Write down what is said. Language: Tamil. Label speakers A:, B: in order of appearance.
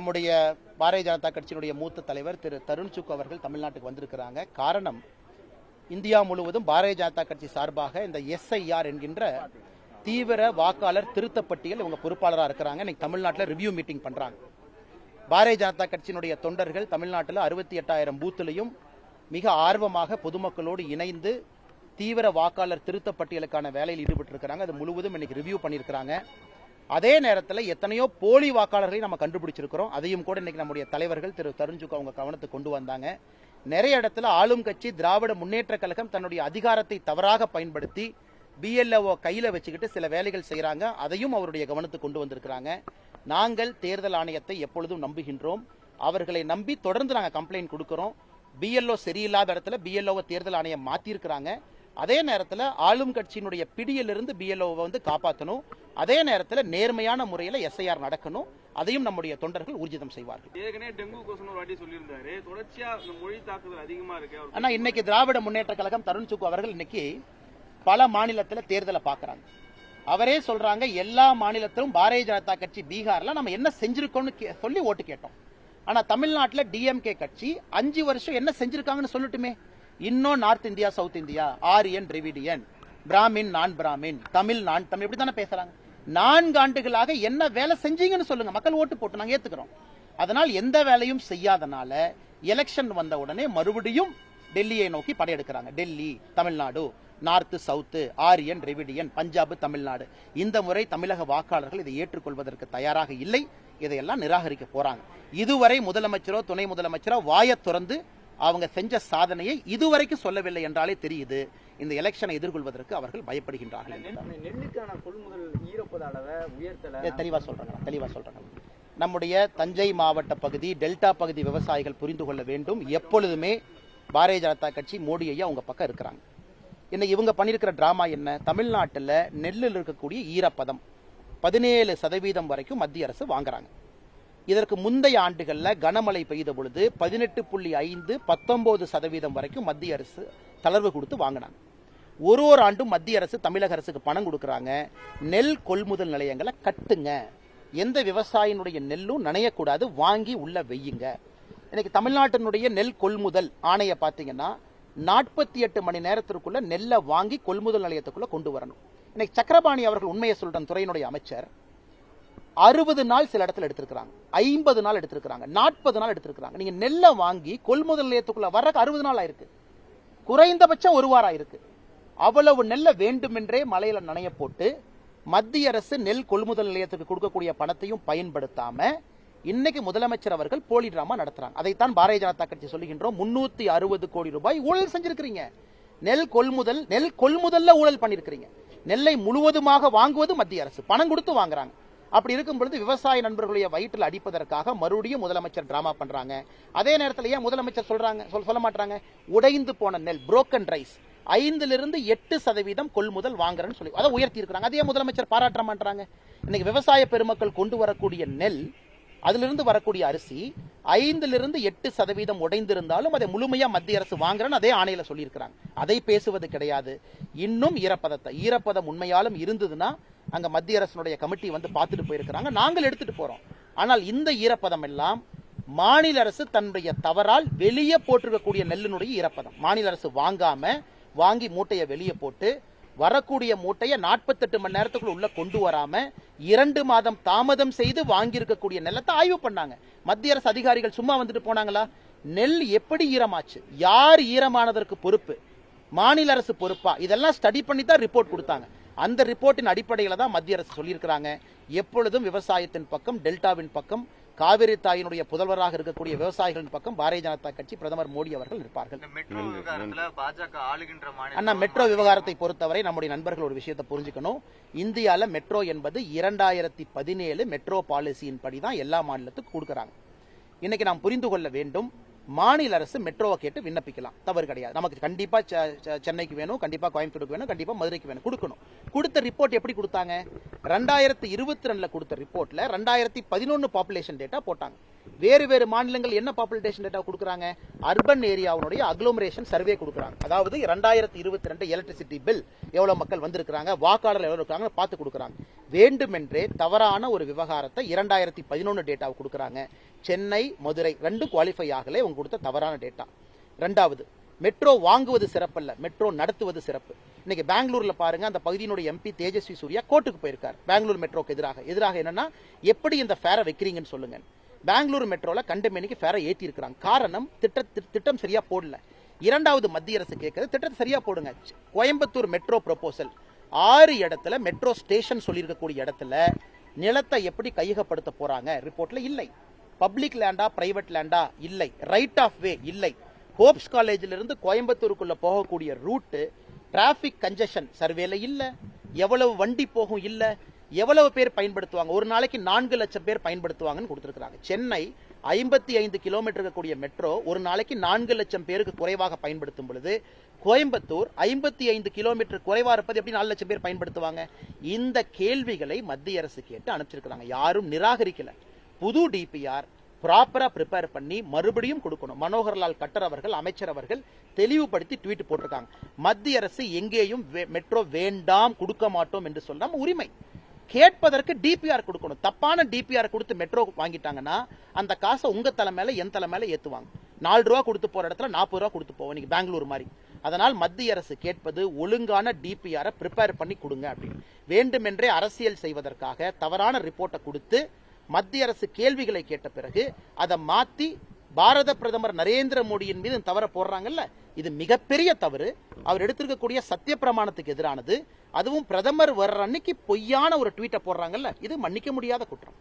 A: நம்முடைய பாரதிய ஜனதா கட்சியினுடைய மூத்த தலைவர் திரு தருண் சுக் அவர்கள் தமிழ்நாட்டுக்கு வந்திருக்கிறாங்க. காரணம், இந்தியா முழுவதும் பாரதிய ஜனதா கட்சி சார்பாக இந்த SIR என்கின்ற தீவிர வாக்காளர் திருத்தப்பட்டியல் இவங்க பொறுப்பாளராக இருக்கிறாங்க. இன்னைக்கு தமிழ்நாட்டில் ரிவ்யூ மீட்டிங் பண்றாங்க. பாரதிய ஜனதா கட்சியினுடைய தொண்டர்கள் தமிழ்நாட்டில் 68,000 பூத்திலையும் மிக ஆர்வமாக பொதுமக்களோடு இணைந்து தீவிர வாக்காளர் திருத்தப்பட்டியலுக்கான வேலையில் ஈடுபட்டு இருக்கிறாங்க. அது முழுவதும் இன்னைக்கு ரிவ்யூ பண்ணியிருக்கிறாங்க. அதே நேரத்தில் எத்தனையோ போலி வாக்காளர்களை நம்ம கண்டுபிடிச்சிருக்கிறோம். அதையும் கூட இன்னைக்கு நம்முடைய தலைவர்கள் திரு தருண் சுக் அவங்க கவனத்துக்கு கொண்டு வந்தாங்க. நிறைய இடத்துல ஆளும் கட்சி திராவிட முன்னேற்ற கழகம் தன்னுடைய அதிகாரத்தை தவறாக பயன்படுத்தி BLO கையில வச்சுக்கிட்டு சில வேலைகள் செய்யறாங்க. அதையும் அவருடைய கவனத்துக்கு கொண்டு வந்திருக்கிறாங்க. நாங்கள் தேர்தல் ஆணையத்தை எப்பொழுதும் நம்புகின்றோம். அவர்களை நம்பி தொடர்ந்து நாங்கள் கம்ப்ளைண்ட் கொடுக்கிறோம். BLO சரியில்லாத இடத்துல BLO தேர்தல் ஆணையம் மாத்திருக்கிறாங்க. அதே நேரத்தில் ஆளும் கட்சியினுடைய பிடியிலிருந்து BLO-வை வந்து காப்பாற்றணும். அதே நேரத்தில் நேர்மையான முறையில் SIR நடக்கணும். அதையும் நம்முடைய தொண்டர்கள் ஊர்ஜிதம் செய்வார்கள். ஆனா இன்னைக்கு திராவிட முன்னேற்ற கழகம் தருண் சுக் அவர்கள் இன்னைக்கு பல மாநிலத்தில் தேர்தலை பார்க்கறாங்க. அவரே சொல்றாங்க, எல்லா மாநிலத்திலும் பாரதிய ஜனதா கட்சி பீகார்ல நம்ம என்ன செஞ்சிருக்கோம்னு சொல்லி ஓட்டு கேட்டோம். ஆனா தமிழ்நாட்டில் DMK கட்சி 5 வருஷம் என்ன செஞ்சிருக்காங்கன்னு சொல்லட்டுமே. இன்னும் north India, south India, Aryan, Dravidian, Brahmin, நான் பிராமின், தமிழ், நான் தமிழ், இப்படி தானே பேசுறாங்க. 4 ஆண்டுகளாக என்ன வேலை செஞ்சீங்கன்னு சொல்லுங்க. மக்கள் ஓட்டு போட்டு நாங்க ஏத்துக்கிறோம். அதனால் எந்த வேலையும் செய்யாதனால எலெக்ஷன் வந்த உடனே மறுபடியும் டெல்லியை நோக்கி படையெடுக்கிறாங்க. Delhi, Tamil Nadu, north, south, Aryan, Dravidian, Punjab, Tamil Nadu. இந்த முறை தமிழக வாக்காளர்கள் இதை ஏற்றுக்கொள்வதற்கு தயாராக இல்லை. இதையெல்லாம் நிராகரிக்க போறாங்க. இதுவரை முதலமைச்சரோ துணை முதலமைச்சரோ வாயை திறந்து அவங்க செஞ்ச சாதனையை இதுவரைக்கும் சொல்லவில்லை என்றாலே தெரியுது இந்த எலெக்ஷனை எதிர்கொள்வதற்கு அவர்கள் பயப்படுகின்றார்கள்.
B: நெல்லுக்கான கொள்முதல் ஈரப்பத அளவை உயர்த்தல
A: தெளிவா சொல்றாங்க. நம்முடைய தஞ்சை மாவட்ட பகுதி, டெல்டா பகுதி விவசாயிகள் புரிந்து கொள்ள வேண்டும். எப்பொழுதுமே பாரதிய ஜனதா கட்சி மோடி ஐயா உங்க பக்கம் இருக்கிறாங்க. இன்னைக்கு இவங்க பண்ணிருக்கிற டிராமா என்ன? தமிழ்நாட்டில் நெல்லில் இருக்கக்கூடிய ஈரப்பதம் 17% வரைக்கும் மத்திய அரசு வாங்குறாங்க. இதற்கு முந்தைய ஆண்டுகளில் கனமழை பெய்த பொழுது 18.5, 19% வரைக்கும் மத்திய அரசு தளர்வு கொடுத்து வாங்கினாங்க. ஒரு ஆண்டும் மத்திய அரசு தமிழக அரசுக்கு பணம் கொடுக்கறாங்க. நெல் கொள்முதல் நிலையங்களை கட்டுங்க, எந்த விவசாயினுடைய நெல்லும் நனையக்கூடாது, வாங்கி உள்ள வெய்யுங்க. இன்னைக்கு தமிழ்நாட்டினுடைய நெல் கொள்முதல் ஆணைய பாத்தீங்கன்னா 48 மணி நேரத்திற்குள்ள நெல்லை வாங்கி கொள்முதல் நிலையத்துக்குள்ள கொண்டு வரணும். இன்னைக்கு சக்கரபாணி அவர்கள் உண்மையை சொல்ற துறையினுடைய அமைச்சர் 60 நாள் சில இடத்துல எடுத்திருக்காங்க, 50 நாள் எடுத்திருக்காங்க, 40 நாள் எடுத்திருக்காங்க. நீங்க நெல்லை வாங்கி கொள்முதல் நிலையத்துக்குள்ள வர்ற 60 நாள் ஆயிருக்கு, குறைந்தபட்சம் 1 வாரம் ஆயிருக்கு. அவ்வளவு நெல்லை வேண்டுமென்றே மலையில நனைய போட்டு மத்திய அரசு நெல் கொள்முதல் நிலையத்துக்கு கொடுக்கக்கூடிய பணத்தையும் பயன்படுத்தாம இன்னைக்கு முதலமைச்சர் அவர்கள் போலி டிராமா நடத்துறாங்க. அதைத்தான் பாரதிய ஜனதா கட்சி சொல்லுகின்றோம். 360 கோடி ரூபாய் ஊழல் செஞ்சிருக்கிறீங்க. நெல் கொள்முதல்ல ஊழல் பண்ணிருக்கிறீங்க. நெல்லை முழுவதுமாக வாங்குவது மத்திய அரசு, பணம் கொடுத்து வாங்குறாங்க. அப்படி இருக்கும் பொழுது விவசாய நண்பர்களுடைய வயிற்றில் அடிப்பதற்காக மறுபடியும் முதலமைச்சர் டிராமா பண்றாங்க. அதே நேரத்தில் ஏன் முதலமைச்சர் சொல்ல மாட்டாங்க? உடைந்து போன நெல், புரோக்கன் ரைஸ் 5-8% கொள்முதல் வாங்குறேன்னு சொல்லி அதை உயர்த்தி இருக்கிறாங்க. அதே முதலமைச்சர் பாராட்ட மாட்டாங்க. இன்னைக்கு விவசாய பெருமக்கள் கொண்டு வரக்கூடிய நெல், அதிலிருந்து வரக்கூடிய அரிசி 5-8% உடைந்திருந்தாலும் அதை முழுமையா மத்திய அரசு வாங்குறேன்னு அதே ஆணையில சொல்லியிருக்கிறாங்க. அதை பேசுவது கிடையாது. இன்னும் ஈரப்பதம் உண்மையாலும் இருந்ததுன்னா அங்க மத்திய அரசுடைய கமிட்டி வந்து பார்த்துட்டு போயிருக்கிறாங்க. நாங்கள் எடுத்துட்டு போறோம். ஆனால் இந்த ஈரப்பதம் எல்லாம் மாநில அரசு தன்னுடைய தவறால் வெளியே போட்டிருக்கக்கூடிய நெல்லினுடைய ஈரப்பதம். மாநில அரசு வாங்கி மூட்டையை வெளியே போட்டு வரக்கூடிய மூட்டையை 48 மணி நேரத்துக்குள்ள உள்ள கொண்டு வராம 2 மாதம் தாமதம் செய்து வாங்கியிருக்கக்கூடிய நெல்லத்தை ஆய்வு பண்ணாங்க. மத்திய அரசு அதிகாரிகள் சும்மா வந்துட்டு போனாங்களா? நெல் எப்படி ஈரமாச்சு, யார் ஈரமானதற்கு பொறுப்பு, மாநில அரசு பொறுப்பா, இதெல்லாம் ஸ்டடி பண்ணி தான் ரிப்போர்ட் கொடுத்தாங்க. அந்த ரிப்போர்ட்டின் அடிப்படையில் தான் மத்திய அரசு சொல்லியிருக்கிறாங்க. எப்பொழுதும் விவசாயத்தின் பக்கம், டெல்டாவின் பக்கம், காவிரி தாயினுடைய புதல்வராக இருக்கக்கூடிய விவசாயிகளின் பக்கம் பாரதிய ஜனதா கட்சி, பிரதமர் மோடி அவர்கள் இருப்பார்கள். அண்ணா, மெட்ரோ விவகாரத்தை பொறுத்தவரை நம்முடைய நண்பர்கள் ஒரு விஷயத்தை புரிஞ்சுக்கணும். இந்தியால மெட்ரோ என்பது 2017 மெட்ரோ பாலிசியின் படி தான் எல்லா மாநிலத்துக்கும் கொடுக்கறாங்க. இன்னைக்கு நாம் புரிந்து கொள்ள வேண்டும், மாநில அரசு மெட்ரோவை கேட்டு விண்ணப்பிக்கலாம், தவறு கிடையாது. நமக்கு கண்டிப்பா சென்னைக்கு வேணும், கண்டிப்பா கோயம்புத்தூருக்கு வேணும், கண்டிப்பா மதுரைக்கு வேணும், கொடுக்கணும். கொடுத்த ரிப்போர்ட் எப்படி கொடுத்தாங்க? 2022 கொடுத்த ரிப்போர்ட்ல 2011 பாப்புலேஷன் டேட்டா போட்டாங்க. வேறு வேறு மாநிலங்கள் என்ன பாப்புலேஷன் டேட்டா கொடுக்குறாங்க? அர்பன் ஏரியாவுடைய அக்ளோமரேஷன் சர்வே கொடுக்குறாங்க. அதாவது 2022 எலக்ட்ரிசிட்டி பில் எவ்வளவு மக்கள் வந்திருக்காங்க, வாக்காளர் எவ்வளவு இருக்காங்க பார்த்து கொடுக்குறாங்க. வேண்டுமென்றே தவறான ஒரு விவகாரத்தை 2011 டேட்டாவை கொடுக்குறாங்க. சென்னை, மதுரை ரெண்டும் குவாலிஃபை ஆகல, உங்க கொடுத்த தவறான டேட்டா. ரெண்டாவது, மெட்ரோ வாங்குவது சிறப்பல்ல, மெட்ரோ நடத்துவது சிறப்பு. இன்னைக்கு பெங்களூர்ல பாருங்க, அந்த பகுதியினுடைய எம்பி தேஜஸ்வி சூர்யா கோர்ட்டுக்கு போயிருக்கார் பெங்களூர் மெட்ரோக்கு எதிராக என்னன்னா, எப்படி இந்த ஃபேரை வைக்கிறீங்கன்னு சொல்லுங்க. பெங்களூர் மெட்ரோல கண்டமேனிக்கு ஃபேரை ஏத்தி இருக்காங்க. காரணம், திட்டம் சரியா போடல. இரண்டாவது, மத்திய அரசு கேட்கிறது திட்டத்தை சரியா போடுங்க. கோயம்புத்தூர் மெட்ரோ ப்ரொபோசல் 6 இடத்துல மெட்ரோ ஸ்டேஷன் சொல்லியிருக்கக்கூடிய இடத்துல நிலத்தை எப்படி கையகப்படுத்த போறாங்க ரிப்போர்ட்ல இல்லை. பப்ளிக் லேண்டா பிரைவேட் லேண்டா இல்லை. ரைட் ஆஃப் வே இல்லை. ஹோப்ஸ் காலேஜில் இருந்து கோயம்புத்தூருக்குள்ள போகக்கூடிய ரூட் டிராபிக் கன்ஜெஷன் சர்வேல இல்ல. எவ்வளவு வண்டி போகும் இல்ல. எவ்வளவு பேர் பயன்படுத்துவாங்க, ஒரு நாளைக்கு 4 லட்சம் பேர் பயன்படுத்துவாங்கன்னு கொடுத்திருக்காங்க. சென்னை 55 கிலோமீட்டர் இருக்கக்கூடிய மெட்ரோ ஒரு நாளைக்கு 4 லட்சம் பேருக்கு குறைவாக பயன்படுத்தும் பொழுது, கோயம்புத்தூர் 55 கிலோமீட்டர் குறைவா இருப்பது எப்படி 4 லட்சம் பேர் பயன்படுத்துவாங்க? இந்த கேள்விகளை மத்திய அரசு கேட்டு அனுப்பிச்சிருக்காங்க. யாரும் நிராகரிக்கல. புது டிபிஆர் ப்ராப்பரா ப்ரிப்பேர் பண்ணி மறுபடியும் கொடுக்கணும். மனோகர்லால் கட்டர் அவர்கள், அமைச்சர் அவர்கள் தெளிவுபடுத்தி ட்வீட் போட்டிருக்காங்க. மத்திய அரசு எங்கேயும் மெட்ரோ வேண்டாம், கொடுக்க மாட்டோம் என்று சொல்லாம உரிமை கேட்பதற்கு டிபிஆர் கொடுக்கணும். தப்பான டிபிஆர் கொடுத்து மெட்ரோ வாங்கிட்டாங்கன்னா அந்த காசை உங்க தலை மேல என் தலை மேல ஏத்துவாங்க. 4 ரூபா கொடுத்து போற இடத்துல 40 ரூபா கொடுத்து போவோம், நீங்க பெங்களூர் மாதிரி. அதனால் மத்திய அரசு கேட்பது ஒழுங்கான டிபிஆரை ப்ரிப்பேர் பண்ணி கொடுங்க அப்படின்னு. வேண்டுமென்றே அரசியல் செய்வதற்காக தவறான ரிப்போர்ட்டை கொடுத்து மத்திய அரசு கேள்விகளை கேட்ட பிறகு அதை மாத்தி பாரத பிரதமர் நரேந்திர மோடியின் மீது தவற போடுறாங்கல்ல, இது மிகப்பெரிய தவறு. அவர் எடுத்திருக்கக்கூடிய சத்திய பிரமாணத்துக்கு எதிரானது. அதுவும் பிரதமர் வர்ற அன்னைக்கு பொய்யான ஒரு ட்வீட்டை போடுறாங்கல்ல, இது மன்னிக்க முடியாத குற்றம்.